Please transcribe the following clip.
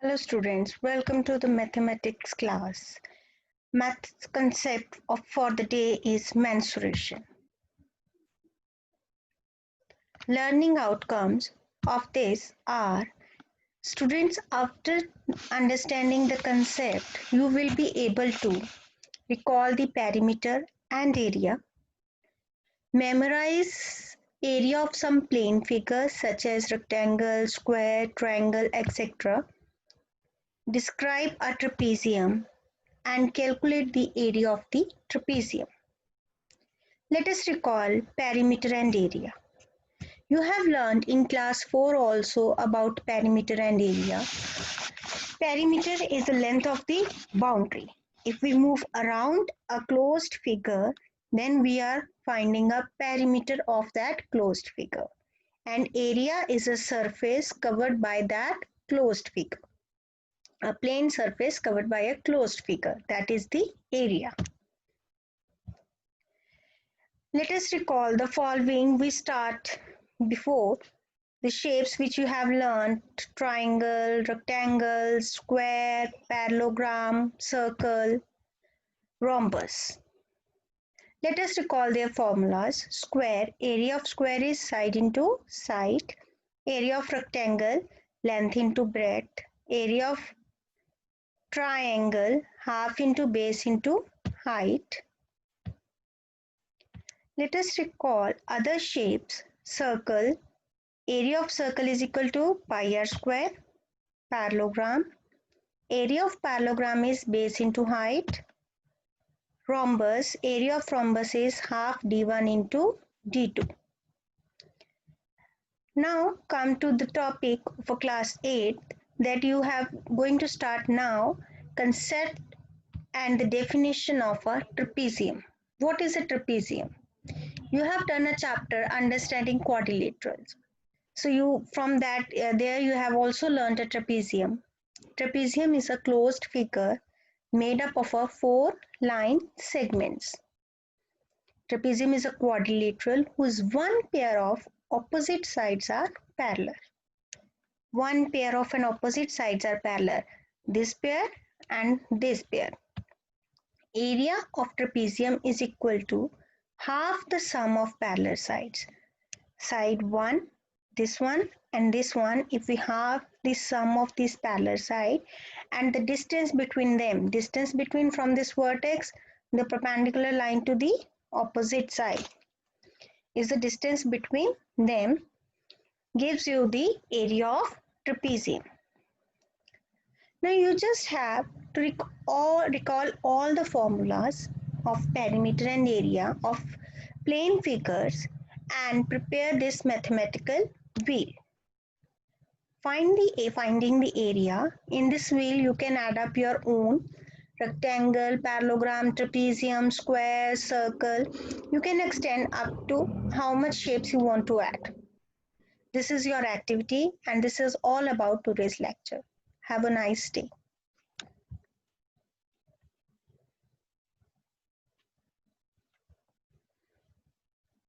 Hello students, welcome to the mathematics class. Maths concept for the day is mensuration. Learning outcomes of this are students, after understanding the concept, you will be able to recall the perimeter and area, memorize area of some plane figures such as rectangle, square, triangle, etc. Describe a trapezium and calculate the area of the trapezium. Let us recall perimeter and area. You have learned in class 4 also about perimeter and area. Perimeter is the length of the boundary. If we move around a closed figure, then we are finding a perimeter of that closed figure. And area is a surface covered by that closed figure. A plane surface covered by a closed figure. That is the area. Let us recall the following. We start before the shapes which you have learned: triangle, rectangle, square, parallelogram, circle, rhombus. Let us recall their formulas. Square, area of square is side into side. Area of rectangle, length into breadth. Area of triangle, half into base into height. Let us recall other shapes. Circle, area of circle is equal to pi r square. Parallelogram, area of parallelogram is base into height. Rhombus, area of rhombus is half d1 into d2. Now come to the topic for class 8 that you have going to start now, concept and the definition of a trapezium. What is a trapezium? You have done a chapter understanding quadrilaterals. So you from that there you have also learned a trapezium. Trapezium is a closed figure made up of a 4-line segments. Trapezium is a quadrilateral whose one pair of opposite sides are parallel. One pair of an opposite sides are parallel. This pair and this pair. Area of trapezium is equal to half the sum of parallel sides. Side 1, this one and this one, if we have the sum of this parallel side and the distance between them, distance between from this vertex, the perpendicular line to the opposite side is the distance between them, gives you the area of trapezium. Now you just have to recall all the formulas of perimeter and area of plane figures and prepare this mathematical wheel. Finding the area. In this wheel you can add up your own rectangle, parallelogram, trapezium, square, circle. You can extend up to how much shapes you want to add. This is your activity and this is all about today's lecture. Have a nice day.